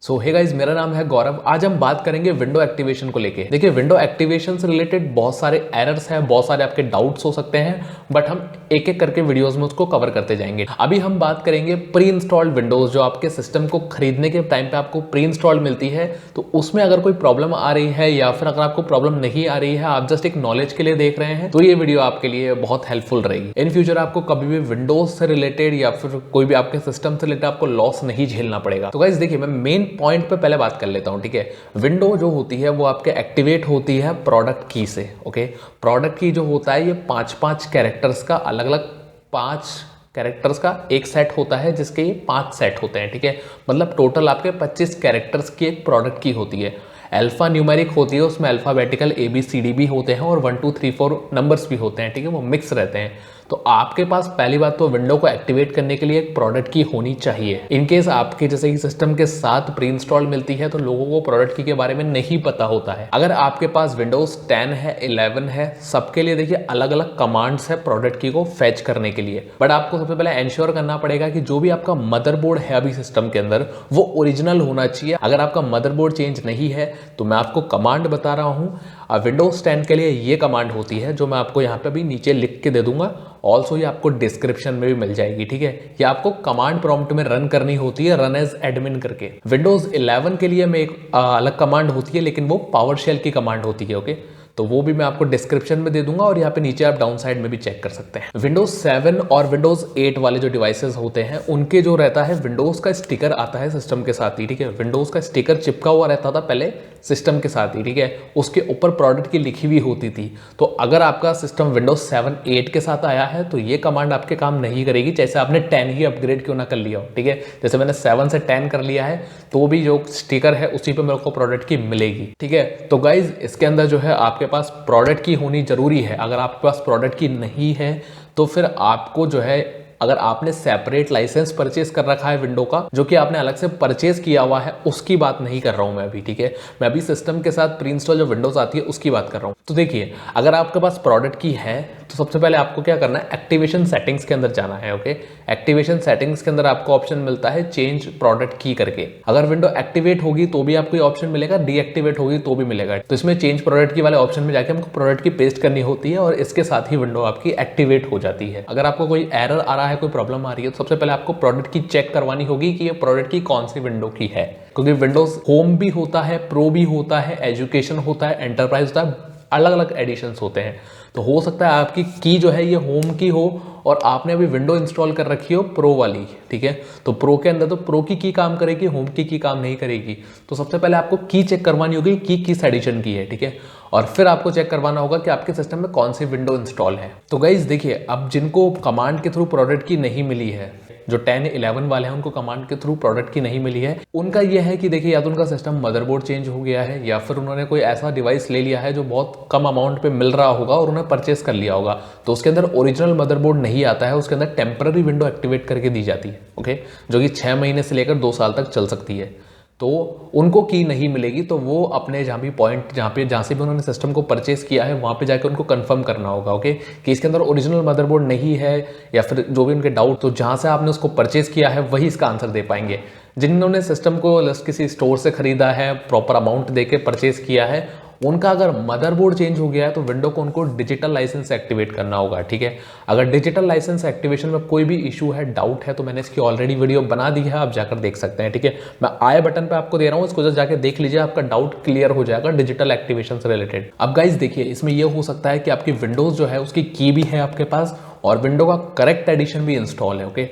सो hey guys, मेरा नाम है गौरव। आज हम बात करेंगे विंडो एक्टिवेशन को लेके। देखिए, विंडो एक्टिवेशन से रिलेटेड बहुत सारे एरर्स हैं, बहुत सारे आपके डाउट्स हो सकते हैं, बट हम एक एक करके वीडियोस में उसको कवर करते जाएंगे। अभी हम बात करेंगे प्री इंस्टॉल्ड विंडोज, जो आपके सिस्टम को खरीदने के टाइम पे आपको प्री इंस्टॉल्ड मिलती है। तो उसमें अगर कोई प्रॉब्लम आ रही है या फिर अगर आपको प्रॉब्लम नहीं आ रही है, आप जस्ट एक नॉलेज के लिए देख रहे हैं, तो ये वीडियो आपके लिए बहुत हेल्पफुल रहेगी। इन फ्यूचर आपको कभी भी विंडोज से रिलेटेड या फिर कोई भी आपके सिस्टम से रिलेटेड आपको लॉस नहीं झेलना पड़ेगा। तो गाइस देखिए, मैं मेन पॉइंट पे पहले बात कर लेता हूं, ठीक है। विंडो जो होती है वो आपके एक्टिवेट होती है प्रोडक्ट की से। ओके, प्रोडक्ट की जो होता है ये 5-5 कैरेक्टर्स का, अलग अलग 5 कैरेक्टर्स का एक सेट होता है, जिसके ये 5 सेट होते हैं, ठीक है। मतलब टोटल आपके 25 कैरेक्टर्स की एक प्रोडक्ट की होती है। अल्फा न्यूमेरिक होती है, उसमें अल्फाबेटिकल ABCD भी होते हैं और 1 2 3 4 नंबर्स भी होते हैं, ठीक है। वो मिक्स रहते हैं। तो आपके पास पहली बात तो विंडो को एक्टिवेट करने के लिए एक प्रोडक्ट की होनी चाहिए। इनकेस आपके जैसे कि सिस्टम के साथ प्री इंस्टॉल मिलती है तो लोगों को प्रोडक्ट की के बारे में नहीं पता होता है। अगर आपके पास विंडोज 10 है, 11 है, सबके लिए देखिए अलग अलग कमांड्स है प्रोडक्ट की को फेच करने के लिए। बट आपको सबसे पहले एंश्योर करना पड़ेगा कि जो भी आपका मदरबोर्ड है अभी सिस्टम के अंदर, वो ओरिजिनल होना चाहिए। अगर आपका मदरबोर्ड चेंज नहीं है तो मैं आपको कमांड बता रहा हूँ। विंडोज 10 के लिए ये कमांड होती है, जो मैं आपको यहाँ पे अभी नीचे लिख के दे दूंगा। ऑल्सो ये आपको डिस्क्रिप्शन में भी मिल जाएगी, ठीक है। ये आपको कमांड प्रॉम्प्ट में रन करनी होती है, रन एज एडमिन करके। विंडोज 11 के लिए में एक अलग कमांड होती है, लेकिन वो पावर शेल की कमांड होती है। ओके, तो वो भी मैं आपको डिस्क्रिप्शन में दे दूंगा और यहाँ पे नीचे आप डाउन साइड में भी चेक कर सकते हैं। विंडोज 7 और विंडोज 8 वाले जो डिवाइसेस होते हैं, उनके जो रहता है विंडोज का स्टिकर आता है सिस्टम के साथ ही, ठीक है। विंडोज का स्टिकर चिपका हुआ रहता था पहले सिस्टम के साथ ही, ठीक है। उसके ऊपर प्रोडक्ट की लिखी हुई होती थी। तो अगर आपका सिस्टम विंडोज 7 8 के साथ आया है तो ये कमांड आपके काम नहीं करेगी, जैसे आपने 10 ही अपग्रेड क्यों ना कर लिया हो, ठीक है। जैसे मैंने 7 से 10 कर लिया है, तो भी जो स्टिकर है उसी पे मेरे को प्रोडक्ट की मिलेगी, ठीक है। तो गाइज, इसके अंदर जो है आपके पास प्रोडक्ट की होनी जरूरी है। अगर आपके पास प्रोडक्ट की नहीं है तो फिर आपको जो है, अगर आपने सेपरेट लाइसेंस परचेज कर रखा है विंडो का, जो कि आपने अलग से परचेज किया हुआ है, उसकी बात नहीं कर रहा हूं मैं अभी, ठीक है। मैं अभी सिस्टम के साथ प्री इंस्टॉल जो विंडोज आती है उसकी बात कर रहा हूं। तो देखिए, अगर आपके पास प्रोडक्ट की है तो सबसे पहले आपको क्या करना है, एक्टिवेशन सेटिंग्स के अंदर जाना है। ओके, एक्टिवेशन सेटिंग्स के अंदर आपको ऑप्शन मिलता है चेंज प्रोडक्ट की करके। अगर विंडो एक्टिवेट होगी तो भी आपको ऑप्शन मिलेगा, डीएक्टिवेट होगी तो भी मिलेगा। तो इसमें चेंज प्रोडक्ट की वाले ऑप्शन में जाके हमको प्रोडक्ट की पेस्ट करनी होती है और इसके साथ ही विंडो आपकी एक्टिवेट हो जाती है। अगर आपको कोई एरर आ रहा है, कोई प्रॉब्लम आ रही है, तो सबसे पहले आपको प्रोडक्ट की चेक करवानी होगी कि ये प्रोडक्ट की कौन सी विंडो की है। क्योंकि विंडोज होम भी होता है, प्रो भी होता है, एजुकेशन होता है, एंटरप्राइज होता है, अलग अलग एडिशंस होते हैं। तो हो सकता है आपकी की जो है ये होम की हो और आपने अभी विंडो इंस्टॉल कर रखी हो प्रो वाली, ठीक है। तो प्रो के अंदर तो प्रो की काम करेगी, होम की काम नहीं करेगी। तो सबसे पहले आपको की चेक करवानी होगी की किस एडिशन की है, ठीक है। और फिर आपको चेक करवाना होगा कि आपके सिस्टम में कौन सी विंडो इंस्टॉल है। तो गाइज देखिए, अब जिनको कमांड के थ्रू प्रोडक्ट की नहीं मिली है, जो 10 11 वाले हैं, उनको कमांड के थ्रू प्रोडक्ट की नहीं मिली है, उनका यह है कि देखिए, या तो उनका सिस्टम मदरबोर्ड चेंज हो गया है या फिर उन्होंने कोई ऐसा डिवाइस ले लिया है जो बहुत कम अमाउंट पे मिल रहा होगा और उन्हें परचेस कर लिया होगा। तो उसके अंदर ओरिजिनल मदरबोर्ड नहीं आता है, उसके अंदर टेम्पररी विंडो एक्टिवेट करके दी जाती है, ओके, जो कि 6 महीने से लेकर 2 साल तक चल सकती है। तो उनको की नहीं मिलेगी, तो वो अपने जहाँ से भी उन्होंने सिस्टम को परचेस किया है वहाँ पे जाकर उनको कंफर्म करना होगा, ओके, कि इसके अंदर ओरिजिनल मदरबोर्ड नहीं है या फिर जो भी उनके डाउट, तो जहाँ से आपने उसको परचेस किया है वही इसका आंसर दे पाएंगे। जिन्होंने सिस्टम को किसी स्टोर से खरीदा है, प्रॉपर अमाउंट देके परचेस किया है, उनका अगर मदरबोर्ड चेंज हो गया है तो विंडो को उनको डिजिटल लाइसेंस एक्टिवेट करना होगा, ठीक है। अगर डिजिटल लाइसेंस एक्टिवेशन में कोई भी इशू है, डाउट है, तो मैंने इसकी ऑलरेडी वीडियो बना दी है, आप जाकर देख सकते हैं, ठीक है। मैं आई बटन पे आपको दे रहा हूँ, इसको जस्ट जाके देख लीजिए, आपका डाउट क्लियर हो जाएगा डिजिटल एक्टिवेशन से रिलेटेड। अब गाइज देखिए, इसमें यह हो सकता है कि आपकी विंडोज जो है उसकी की भी है आपके पास और विंडो का करेक्ट एडिशन भी इंस्टॉल है, ओके,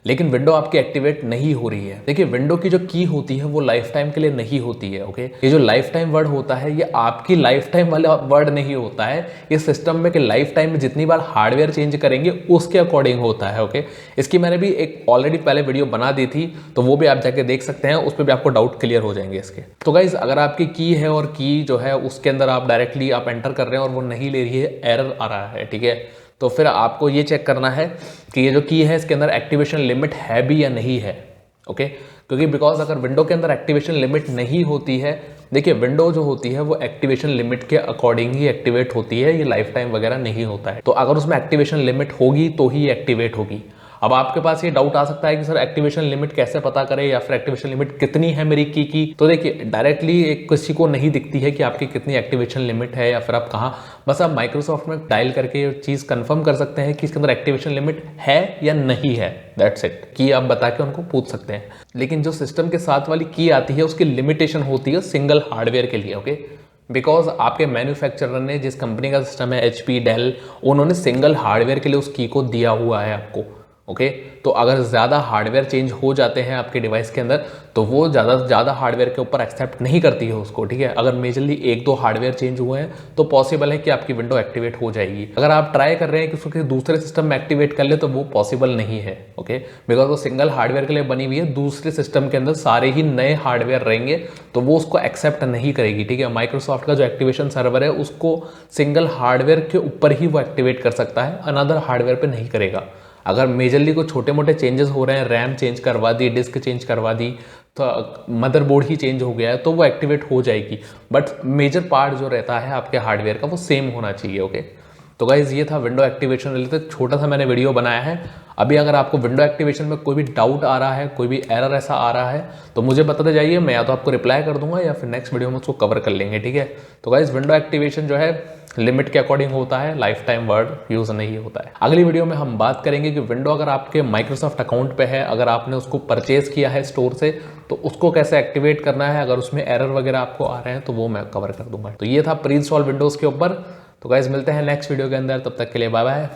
लेकिन विंडो आपकी एक्टिवेट नहीं हो रही है। देखिए, विंडो की जो की होती है वो लाइफ टाइम के लिए नहीं होती है, ओके। ये जो लाइफ टाइम वर्ड होता है ये आपकी लाइफ टाइम वाला वर्ड नहीं होता है, ये सिस्टम में कि लाइफ टाइम में जितनी बार हार्डवेयर चेंज करेंगे उसके अकॉर्डिंग होता है, ओके। इसकी मैंने भी एक ऑलरेडी पहले वीडियो बना दी थी, तो वो भी आप जाके देख सकते हैं, उस पर भी आपको डाउट क्लियर हो जाएंगे इसके। तो गाइज, अगर आपकी की है और की जो है उसके अंदर आप डायरेक्टली आप एंटर कर रहे हैं और वो नहीं ले रही है, एरर आ रहा है, ठीक है, तो फिर आपको ये चेक करना है कि ये जो की है इसके अंदर एक्टिवेशन लिमिट है भी या नहीं है, ओके। क्योंकि बिकॉज अगर विंडो के अंदर एक्टिवेशन लिमिट नहीं होती है, देखिए विंडो जो होती है वो एक्टिवेशन लिमिट के अकॉर्डिंग ही एक्टिवेट होती है, ये लाइफ टाइम वगैरह नहीं होता है। तो अगर उसमें एक्टिवेशन लिमिट होगी तो ही एक्टिवेट होगी। अब आपके पास ये डाउट आ सकता है कि सर एक्टिवेशन लिमिट कैसे पता करें या फिर एक्टिवेशन लिमिट कितनी है मेरी की। तो देखिए डायरेक्टली किसी को नहीं दिखती है कि आपकी कितनी एक्टिवेशन लिमिट है या फिर आप कहाँ, बस आप माइक्रोसॉफ्ट में डायल करके ये चीज़ कंफर्म कर सकते हैं कि इसके अंदर एक्टिवेशन लिमिट है या नहीं है। दैट्स इट, की आप बता के उनको पूछ सकते हैं। लेकिन जो सिस्टम के साथ वाली की आती है उसकी लिमिटेशन होती है सिंगल हार्डवेयर के लिए, ओके। बिकॉज आपके मैन्युफैक्चरर ने, जिस कंपनी का सिस्टम है HP डेल, उन्होंने सिंगल हार्डवेयर के लिए उस की को दिया हुआ है आपको, ओके। तो अगर ज़्यादा हार्डवेयर चेंज हो जाते हैं आपके डिवाइस के अंदर तो वो ज़्यादा हार्डवेयर के ऊपर एक्सेप्ट नहीं करती है उसको, ठीक है। अगर मेजरली 1-2 हार्डवेयर चेंज हुए हैं तो पॉसिबल है कि आपकी विंडो एक्टिवेट हो जाएगी। अगर आप ट्राई कर रहे हैं कि उसको किसी दूसरे सिस्टम में एक्टिवेट कर ले तो वो पॉसिबल नहीं है, ओके। बिकॉज वो सिंगल हार्डवेयर के लिए बनी हुई है, दूसरे सिस्टम के अंदर सारे ही नए हार्डवेयर रहेंगे तो वो उसको एक्सेप्ट नहीं करेगी, ठीक है। माइक्रोसॉफ्ट का जो एक्टिवेशन सर्वर है उसको सिंगल हार्डवेयर के ऊपर ही वो एक्टिवेट कर सकता है, अनदर हार्डवेयर पे नहीं करेगा। अगर मेजरली कोई छोटे मोटे चेंजेस हो रहे हैं, रैम चेंज करवा दी, डिस्क चेंज करवा दी, तो मदरबोर्ड ही चेंज हो गया है तो वो एक्टिवेट हो जाएगी, बट मेजर पार्ट जो रहता है आपके हार्डवेयर का वो सेम होना चाहिए, ओके। तो गाइज ये था विंडो एक्टिवेशन रिलेटेड छोटा सा मैंने वीडियो बनाया है। अभी अगर आपको विंडो एक्टिवेशन में कोई भी डाउट आ रहा है, कोई भी एरर ऐसा आ रहा है तो मुझे बताते जाइए, मैं या तो आपको रिप्लाई कर दूंगा या फिर नेक्स्ट वीडियो में उसको कवर कर लेंगे, ठीक है। तो गाइज विंडो एक्टिवेशन जो है लिमिट के अकॉर्डिंग होता है, लाइफ टाइम वर्ड यूज नहीं होता है। अगली वीडियो में हम बात करेंगे कि विंडो अगर आपके माइक्रोसॉफ्ट अकाउंट पे है, अगर आपने उसको परचेज किया है स्टोर से तो उसको कैसे एक्टिवेट करना है, अगर उसमें एरर वगैरह आपको आ रहे हैं तो वो मैं कवर कर दूंगा। तो ये था प्री इंस्टॉल विंडोज के ऊपर। तो गाइज मिलते हैं नेक्स्ट वीडियो के अंदर, तब तक के लिए बाय बाय।